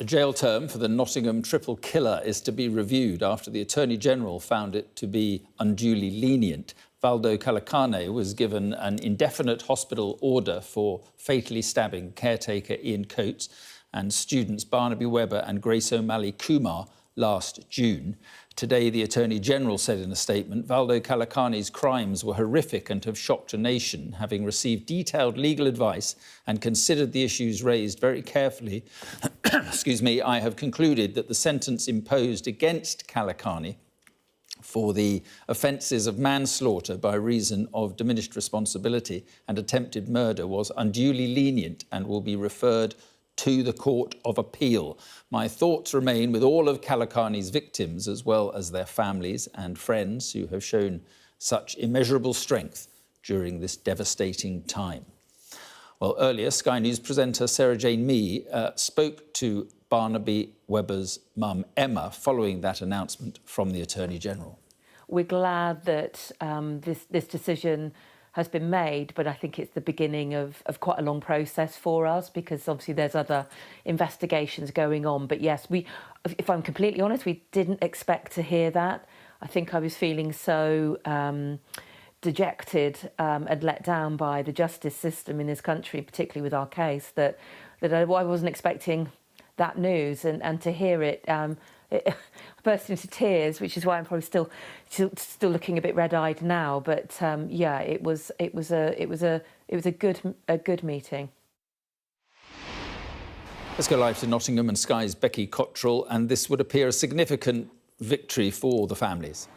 jail term for the Nottingham triple killer is to be reviewed after the Attorney-General found it to be unduly lenient. Valdo Calacane was given an indefinite hospital order for fatally stabbing caretaker Ian Coates and students Barnaby Webber and Grace O'Malley Kumar last June. Today, the Attorney-General said in a statement, Valdo Calacane's crimes were horrific and have shocked a nation. Having received detailed legal advice and considered the issues raised very carefully, I have concluded that the sentence imposed against Calacane for the offences of manslaughter by reason of diminished responsibility and attempted murder was unduly lenient and will be referred to the Court of Appeal. My thoughts remain with all of Calacane's victims, as well as their families and friends who have shown such immeasurable strength during this devastating time. Well, earlier, Sky News presenter Sarah Jane Mee spoke to Barnaby Webber's mum, Emma, following that announcement from the Attorney-General. We're glad that this decision has been made, but I think it's the beginning of quite a long process for us, because obviously there's other investigations going on. But yes, if I'm completely honest, we didn't expect to hear that. I think I was feeling so dejected and let down by the justice system in this country, particularly with our case, that I wasn't expecting that news, and to hear it, I burst into tears, which is why I'm probably still looking a bit red-eyed now. But yeah, it was a good meeting. Let's go live to Nottingham and Sky's Becky Cottrell, and this would appear a significant victory for the families.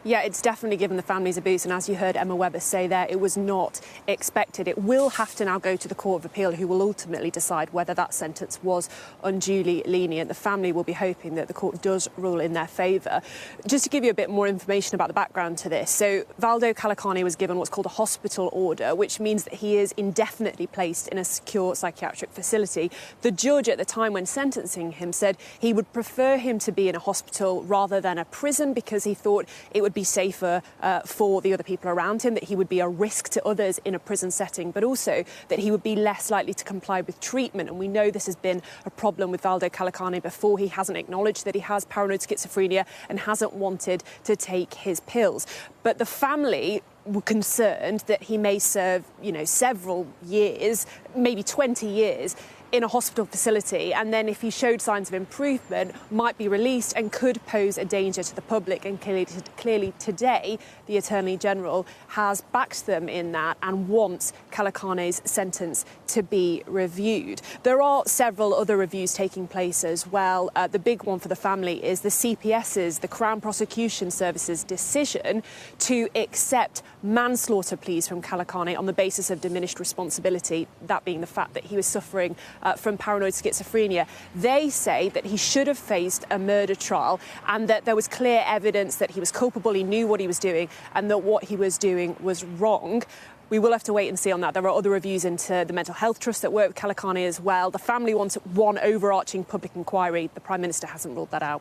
Yeah, it's definitely given the families a boost, and as you heard Emma Webber say there, it was not expected. It will have to now go to the Court of Appeal, who will ultimately decide whether that sentence was unduly lenient. The family will be hoping that the court does rule in their favour. Just to give you a bit more information about the background to this, so Valdo Calacane was given what's called a hospital order, which means that he is indefinitely placed in a secure psychiatric facility. The judge at the time when sentencing him said he would prefer him to be in a hospital rather than a prison, because he thought it would be safer for the other people around him, that he would be a risk to others in a prison setting, but also that he would be less likely to comply with treatment. And we know this has been a problem with Valdo Calacane before. He hasn't acknowledged that he has paranoid schizophrenia and hasn't wanted to take his pills. But the family were concerned that he may serve, several years, maybe 20 years, in a hospital facility, and then if he showed signs of improvement, might be released and could pose a danger to the public. And clearly today, the Attorney-General has backed them in that and wants Calacane's sentence to be reviewed. There are several other reviews taking place as well. The big one for the family is the CPS's, the Crown Prosecution Service's decision to accept manslaughter pleas from Calacane on the basis of diminished responsibility, that being the fact that he was suffering from paranoid schizophrenia. They say that he should have faced a murder trial, and that there was clear evidence that he was culpable, he knew what he was doing, and that what he was doing was wrong. We will have to wait and see on that. There are other reviews into the mental health trust that work with Calacane as well. The family wants one overarching public inquiry. The Prime Minister hasn't ruled that out.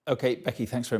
OK, Becky, thanks very much.